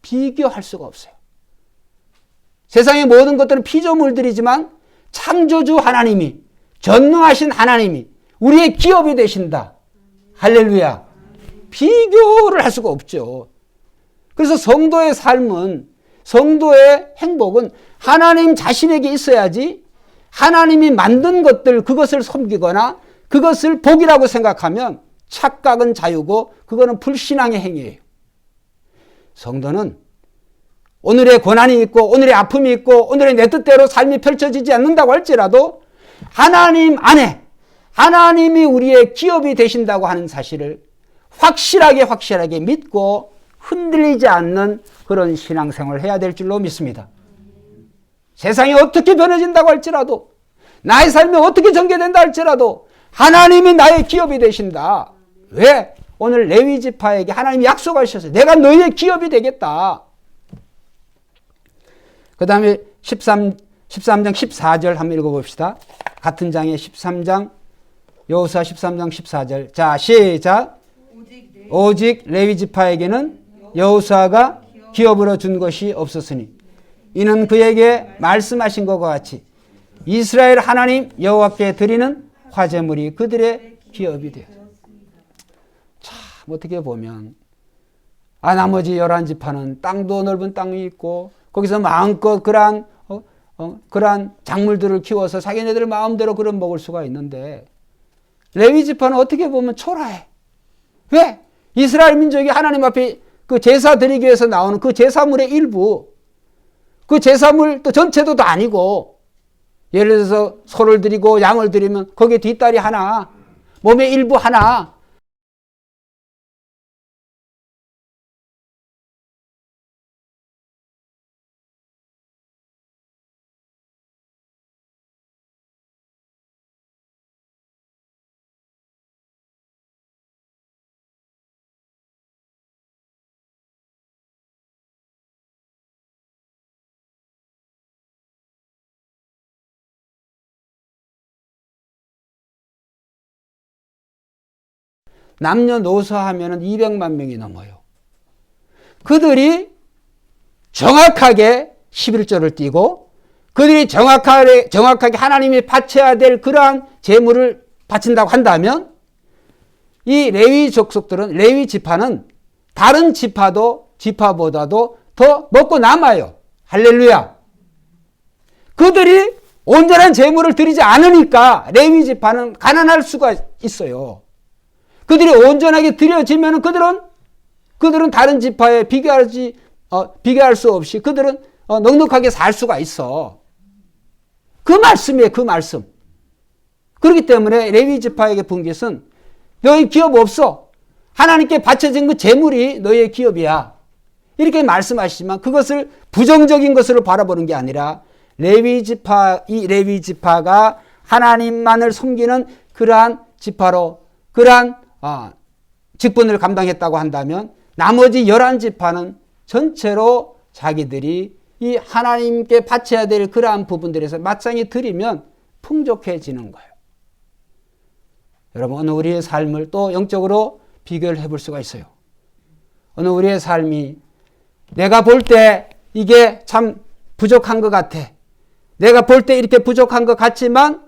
비교할 수가 없어요. 세상의 모든 것들은 피조물들이지만 창조주 하나님이 전능하신 하나님이 우리의 기업이 되신다. 할렐루야. 비교를 할 수가 없죠. 그래서 성도의 삶은 성도의 행복은 하나님 자신에게 있어야지 하나님이 만든 것들 그것을 섬기거나 그것을 복이라고 생각하면 착각은 자유고 그거는 불신앙의 행위예요. 성도는 오늘의 고난이 있고 오늘의 아픔이 있고 오늘의 내 뜻대로 삶이 펼쳐지지 않는다고 할지라도 하나님 안에 하나님이 우리의 기업이 되신다고 하는 사실을 확실하게 믿고 흔들리지 않는 그런 신앙생활을 해야 될 줄로 믿습니다. 세상이 어떻게 변해진다고 할지라도 나의 삶이 어떻게 전개된다 할지라도 하나님이 나의 기업이 되신다. 왜? 오늘 레위 지파에게 하나님이 약속하셨어요. 내가 너희의 기업이 되겠다. 그 다음에 13장 14절 한번 읽어봅시다. 같은 장의 13장 여호수아 13장 14절. 자, 시작. 오직 레위 지파에게는 여호수아가 기업으로 준 것이 없었으니 이는 그에게 말씀하신 것과 같이 이스라엘 하나님 여호와께 드리는 화제물이 그들의 기업이 되었다. 참 어떻게 보면 나머지 11지파는 땅도 넓은 땅이 있고 거기서 마음껏 그러한 작물들을 키워서 자기네들 마음대로 그런 먹을 수가 있는데 레위 지파는 어떻게 보면 초라해. 왜? 이스라엘 민족이 하나님 앞에 그 제사 드리기 위해서 나오는 그 제사물의 일부, 그 제사물 또 전체도 아니고 예를 들어서 소를 드리고 양을 드리면 거기에 뒷다리 하나, 몸의 일부 하나, 남녀노소 하면은 200만 명이 넘어요. 그들이 정확하게 11조를 띠고 그들이 정확하게 하나님이 바쳐야 될 그러한 제물을 바친다고 한다면 이 레위 족속들은 레위 지파는 다른 지파보다도 더 먹고 남아요. 할렐루야. 그들이 온전한 제물을 드리지 않으니까 레위 지파는 가난할 수가 있어요. 그들이 온전하게 드려지면 그들은 다른 지파에 비교할 수 없이 그들은 넉넉하게 살 수가 있어. 그 말씀이에요. 그 말씀. 그렇기 때문에 레위 지파에게 분 것은 너희 기업 없어. 하나님께 바쳐진 그 재물이 너희의 기업이야. 이렇게 말씀하시지만 그것을 부정적인 것으로 바라보는 게 아니라 레위 지파가 하나님만을 섬기는 그러한 지파로 그러한 직분을 감당했다고 한다면 나머지 11지파는 전체로 자기들이 이 하나님께 바쳐야 될 그러한 부분들에서 마땅히 드리면 풍족해지는 거예요. 여러분, 어느 우리의 삶을 또 영적으로 비교를 해볼 수가 있어요. 어느 우리의 삶이 내가 볼 때 이게 참 부족한 것 같아. 내가 볼 때 이렇게 부족한 것 같지만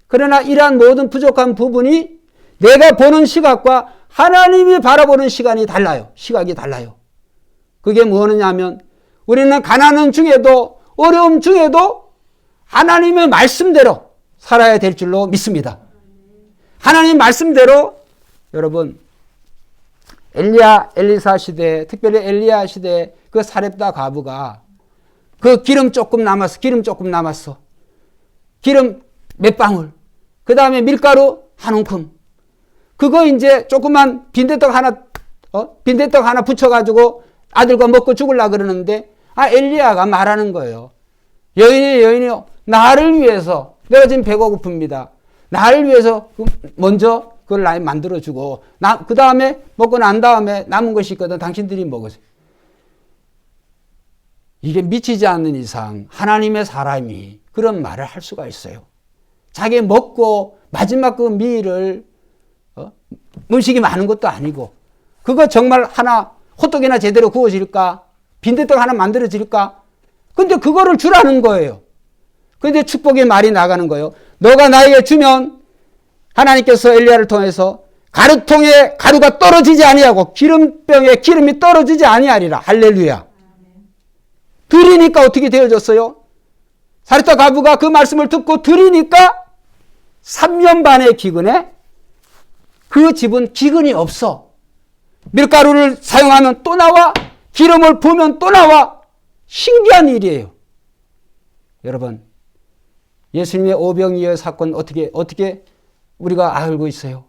그러나 이러한 모든 부족한 부분이 내가 보는 시각과 하나님이 바라보는 시각이 달라요. 그게 뭐냐면 우리는 가난한 중에도 어려움 중에도 하나님의 말씀대로 살아야 될 줄로 믿습니다. 하나님 말씀대로 여러분 엘리사 시대, 특별히 엘리야 시대 그 사렙다 과부가 그 기름 조금 남았어. 기름 몇 방울. 그 다음에 밀가루 한 움큼. 그거 이제 조그만 빈대떡 하나 붙여가지고 아들과 먹고 죽으려고 그러는데, 엘리야가 말하는 거예요. 여인이요. 나를 위해서, 내가 지금 배가 고픕니다. 나를 위해서 먼저 그걸 나 만들어주고, 그 다음에 먹고 난 다음에 남은 것이 있거든. 당신들이 먹으세요. 이게 미치지 않는 이상 하나님의 사람이 그런 말을 할 수가 있어요. 자기 먹고 마지막 그 미를 음식이 많은 것도 아니고 그거 정말 하나 호떡이나 제대로 구워질까? 빈대떡 하나 만들어질까? 근데 그거를 주라는 거예요. 근데 축복의 말이 나가는 거예요. 너가 나에게 주면 하나님께서 엘리야를 통해서 가루통에 가루가 떨어지지 아니하고 기름병에 기름이 떨어지지 아니하리라. 할렐루야. 드리니까 어떻게 되어졌어요? 사렙다 과부가 그 말씀을 듣고 드리니까 3년 반의 기근에 그 집은 기근이 없어. 밀가루를 사용하면 또 나와, 기름을 부으면 또 나와. 신기한 일이에요. 여러분, 예수님의 오병이어 사건 어떻게 우리가 알고 있어요?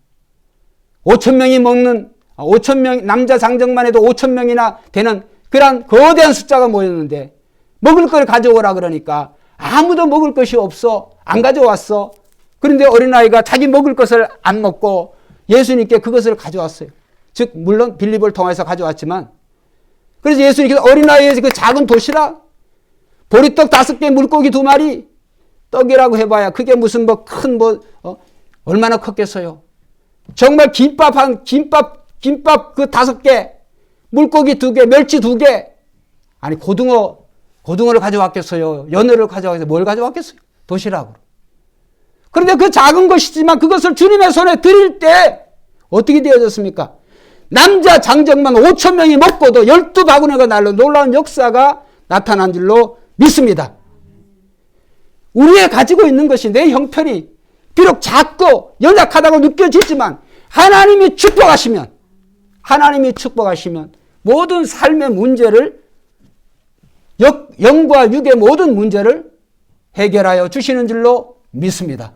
5,000명이 먹는 5,000명 남자 장정만 해도 5,000명이나 되는 그런 거대한 숫자가 모였는데 먹을 걸 가져오라 그러니까 아무도 먹을 것이 없어. 안 가져왔어. 그런데 어린아이가 자기 먹을 것을 안 먹고 예수님께 그것을 가져왔어요. 즉 물론 빌립을 통해서 가져왔지만, 그래서 예수님께서 어린아이의 그 작은 도시락, 보리떡 5개, 물고기 2마리, 떡이라고 해봐야 그게 무슨 얼마나 컸겠어요. 정말 김밥 그 5개, 물고기 2개, 멸치 2개, 아니 고등어를 가져왔겠어요. 연어를 가져왔겠어요. 뭘 가져왔겠어요? 도시락으로. 그런데 그 작은 것이지만 그것을 주님의 손에 드릴 때 어떻게 되어졌습니까? 남자 장정만 5,000명이 먹고도 12바구니가 날로 놀라운 역사가 나타난 줄로 믿습니다. 우리의 가지고 있는 것이 내 형편이 비록 작고 연약하다고 느껴지지만 하나님이 축복하시면 모든 삶의 문제를, 영과 육의 모든 문제를 해결하여 주시는 줄로 믿습니다.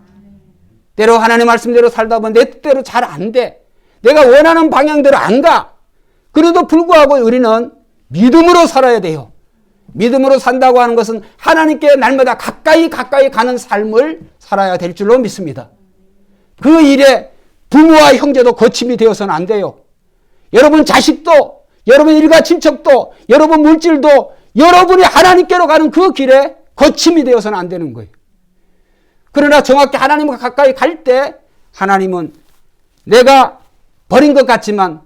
때로 하나님 말씀대로 살다 보면 내 뜻대로 잘 안 돼. 내가 원하는 방향대로 안 가. 그래도 불구하고 우리는 믿음으로 살아야 돼요. 믿음으로 산다고 하는 것은 하나님께 날마다 가까이 가는 삶을 살아야 될 줄로 믿습니다. 그 일에 부모와 형제도 거침이 되어서는 안 돼요. 여러분 자식도, 여러분 일가 친척도, 여러분 물질도 여러분이 하나님께로 가는 그 길에 거침이 되어서는 안 되는 거예요. 그러나 정확히 하나님과 가까이 갈 때 하나님은 내가 버린 것 같지만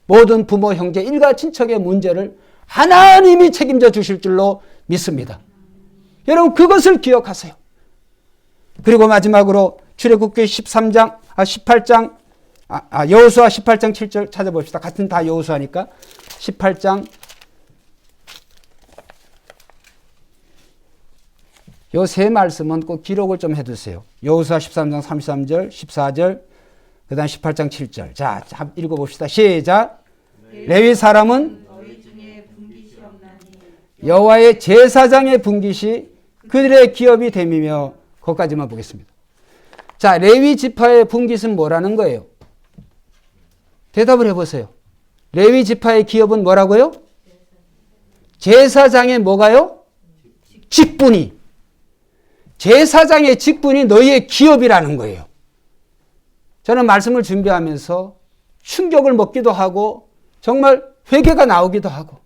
모든 부모, 형제, 일가 친척의 문제를 하나님이 책임져 주실 줄로 믿습니다. 여러분 그것을 기억하세요. 그리고 마지막으로 출애굽기 18장 7절 찾아봅시다. 같은 다 여호수아니까 18장 요 세 말씀은 꼭 기록을 좀 해두세요. 여호수아 13장 33절, 14절, 그 다음 18장 7절. 자, 읽어봅시다. 시작. 레위 사람은 여호와의 제사장의 분깃이 그들의 기업이 됨이며, 거기까지만 보겠습니다. 자, 레위 지파의 분깃은 뭐라는 거예요? 대답을 해보세요. 레위 지파의 기업은 뭐라고요? 제사장의 뭐가요? 직분이. 제사장의 직분이 너희의 기업이라는 거예요. 저는 말씀을 준비하면서 충격을 먹기도 하고 정말 회개가 나오기도 하고,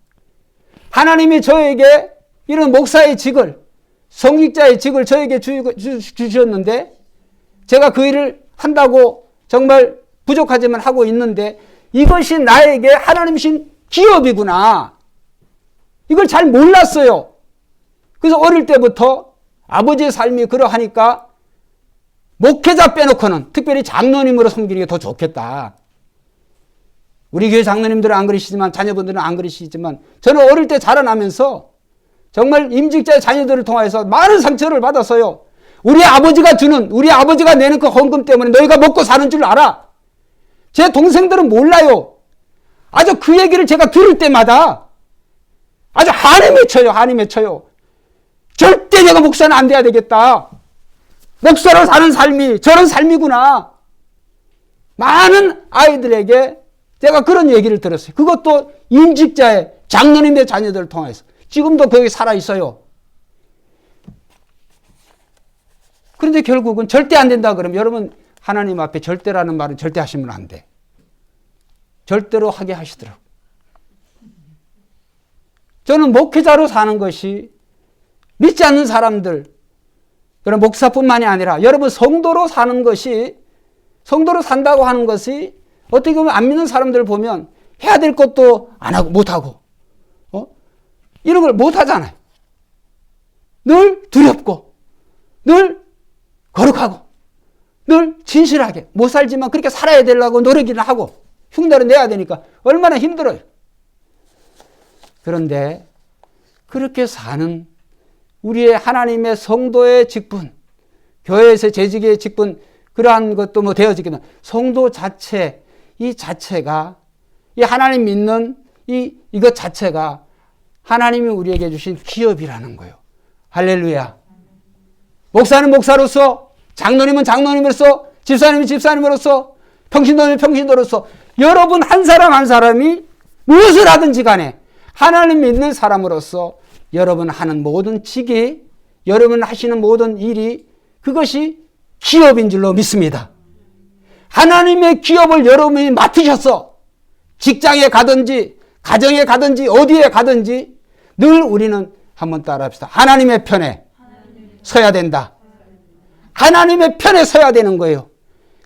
하나님이 저에게 이런 목사의 직을, 성직자의 직을 저에게 주셨는데 제가 그 일을 한다고 정말 부족하지만 하고 있는데 이것이 나에게 하나님 신 기업이구나. 이걸 잘 몰랐어요. 그래서 어릴 때부터 아버지의 삶이 그러하니까 목회자 빼놓고는 특별히 장로님으로 섬기는 게 더 좋겠다. 우리 교회 장로님들은 안 그러시지만, 자녀분들은 안 그러시지만, 저는 어릴 때 자라나면서 정말 임직자의 자녀들을 통해서 많은 상처를 받았어요. 우리 아버지가 내는 그 헌금 때문에 너희가 먹고 사는 줄 알아. 제 동생들은 몰라요. 아주 그 얘기를 제가 들을 때마다 아주 한이 맺혀요. 절대 내가 목사는 안 돼야 되겠다. 목사로 사는 삶이 저런 삶이구나. 많은 아이들에게 제가 그런 얘기를 들었어요. 그것도 임직자의 장로님의 자녀들을 통해서. 지금도 거기 살아있어요. 그런데 결국은 절대 안 된다 그러면 여러분, 하나님 앞에 절대라는 말은 절대 하시면 안 돼. 절대로 하게 하시더라고요. 저는 목회자로 사는 것이 믿지 않는 사람들, 그런 목사뿐만이 아니라 여러분 성도로 사는 것이, 성도로 산다고 하는 것이 어떻게 보면 안 믿는 사람들을 보면 해야 될 것도 안 하고 못하고 이런 걸 못하잖아요. 늘 두렵고 늘 거룩하고 늘 진실하게 못 살지만 그렇게 살아야 되려고 노력이나 하고 흉내를 내야 되니까 얼마나 힘들어요. 그런데 그렇게 사는 우리의 하나님의 성도의 직분, 교회에서 재직의 직분, 그러한 것도 뭐 되어지기는 성도 자체, 이 자체가, 이 하나님 믿는 이것 자체가 하나님이 우리에게 주신 기업이라는 거예요. 할렐루야. 목사는 목사로서, 장로님은 장로님으로서, 집사님은 집사님으로서, 평신도는 평신도로서 여러분 한 사람 한 사람이 무엇을 하든지 간에 하나님 믿는 사람으로서 여러분 하는 모든 직이, 여러분 하시는 모든 일이 그것이 기업인 줄로 믿습니다. 하나님의 기업을 여러분이 맡으셔서 직장에 가든지 가정에 가든지 어디에 가든지 늘 우리는 한번 따라합시다. 하나님의 편에 서야 된다. 하나님의 편에 서야 되는 거예요.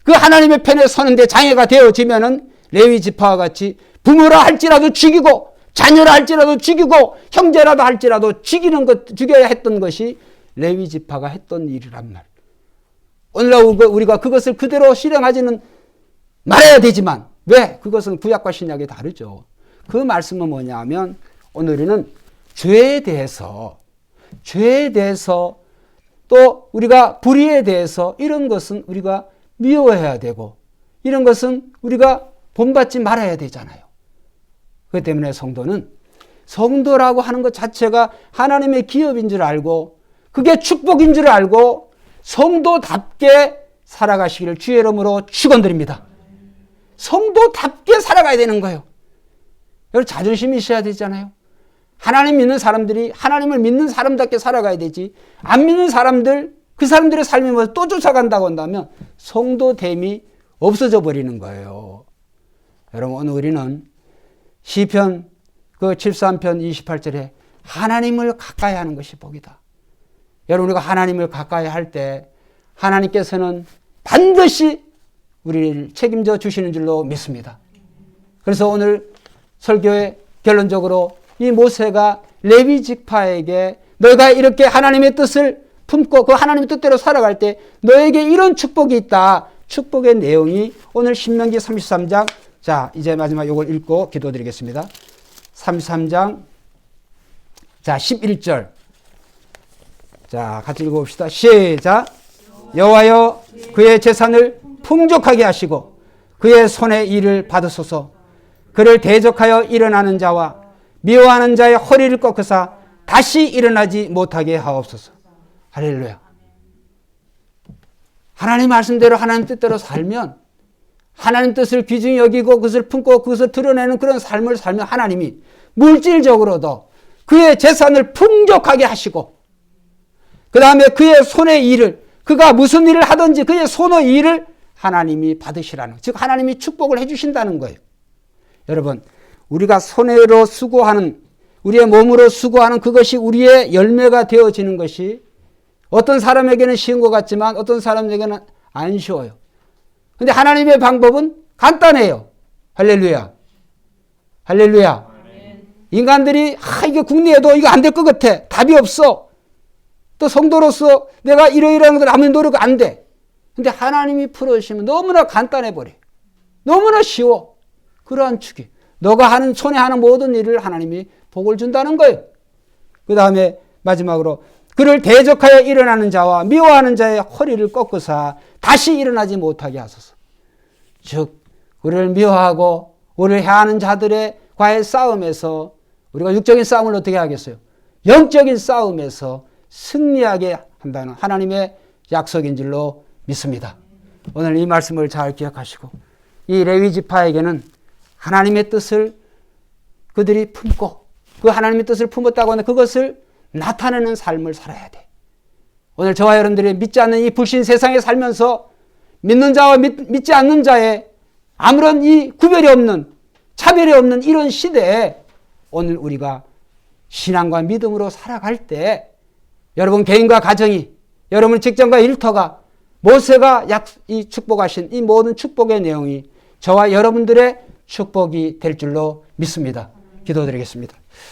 그 하나님의 편에 서는데 장애가 되어지면은 레위 지파와 같이 부모라 할지라도 죽이고 자녀라 할지라도 죽이고 형제라도 할지라도 죽여야 했던 것이 레위 지파가 했던 일이란 말. 오늘날 우리가 그것을 그대로 실행하지는 말아야 되지만 왜? 그것은 구약과 신약이 다르죠. 그 말씀은 뭐냐면 오늘은 죄에 대해서 또 우리가 불의에 대해서 이런 것은 우리가 미워해야 되고 이런 것은 우리가 본받지 말아야 되잖아요. 그렇기 때문에 성도라고 하는 것 자체가 하나님의 기업인 줄 알고 그게 축복인 줄 알고 성도답게 살아가시기를 주의 이름으로 축원드립니다. 성도답게 살아가야 되는 거예요. 여러분 자존심이 있어야 되잖아요. 하나님 믿는 사람들이 하나님을 믿는 사람답게 살아가야 되지. 안 믿는 사람들, 그 사람들의 삶이 뭐 또 쫓아간다고 한다면 성도됨이 없어져 버리는 거예요. 여러분 오늘 우리는 시편 그 73편 28절에 하나님을 가까이 하는 것이 복이다. 여러분 우리가 하나님을 가까이 할 때 하나님께서는 반드시 우리를 책임져 주시는 줄로 믿습니다. 그래서 오늘 설교의 결론적으로 이 모세가 레위 지파에게 너희가 이렇게 하나님의 뜻을 품고 그 하나님의 뜻대로 살아갈 때 너에게 이런 축복이 있다. 축복의 내용이 오늘 신명기 33장 자 이제 마지막 이걸 읽고 기도드리겠습니다. 33장 자 11절 자 같이 읽어봅시다. 시작. 여호와여 그의 재산을 풍족하게 하시고 그의 손의 일을 받으소서. 그를 대적하여 일어나는 자와 미워하는 자의 허리를 꺾으사 다시 일어나지 못하게 하옵소서. 할렐루야. 하나님 말씀대로 하나님 뜻대로 살면 하나님 뜻을 귀중히 여기고 그것을 품고 그것을 드러내는 그런 삶을 살면 하나님이 물질적으로도 그의 재산을 풍족하게 하시고 그 다음에 그의 손의 일을 그가 무슨 일을 하든지 그의 손의 일을 하나님이 받으시라는 즉 하나님이 축복을 해주신다는 거예요. 여러분 우리가 손으로 수고하는, 우리의 몸으로 수고하는 그것이 우리의 열매가 되어지는 것이 어떤 사람에게는 쉬운 것 같지만 어떤 사람에게는 안 쉬워요. 근데 하나님의 방법은 간단해요. 할렐루야. 할렐루야. 인간들이 이게 국내에도 이거 안 될 것 같아. 답이 없어. 또 성도로서 내가 이러이러한 것을 아무리 노력 안 돼. 근데 하나님이 풀어주시면 너무나 간단해 버려. 너무나 쉬워. 그러한 축이. 너가 하는 손에 하는 모든 일을 하나님이 복을 준다는 거예요. 그 다음에 마지막으로 그를 대적하여 일어나는 자와 미워하는 자의 허리를 꺾으사 다시 일어나지 못하게 하소서. 즉 우리를 미워하고 우리를 해하는 자들과의 싸움에서 우리가 육적인 싸움을 어떻게 하겠어요? 영적인 싸움에서 승리하게 한다는 하나님의 약속인 줄로 믿습니다. 오늘 이 말씀을 잘 기억하시고 이 레위 지파에게는 하나님의 뜻을 그들이 품고 그 하나님의 뜻을 품었다고 하는 그것을 나타내는 삶을 살아야 돼. 오늘 저와 여러분들이 믿지 않는 이 불신 세상에 살면서 믿는 자와 믿지 않는 자의 아무런 이 구별이 없는 차별이 없는 이런 시대에 오늘 우리가 신앙과 믿음으로 살아갈 때 여러분 개인과 가정이 여러분 직장과 일터가 모세가 이 축복하신 이 모든 축복의 내용이 저와 여러분들의 축복이 될 줄로 믿습니다. 기도드리겠습니다.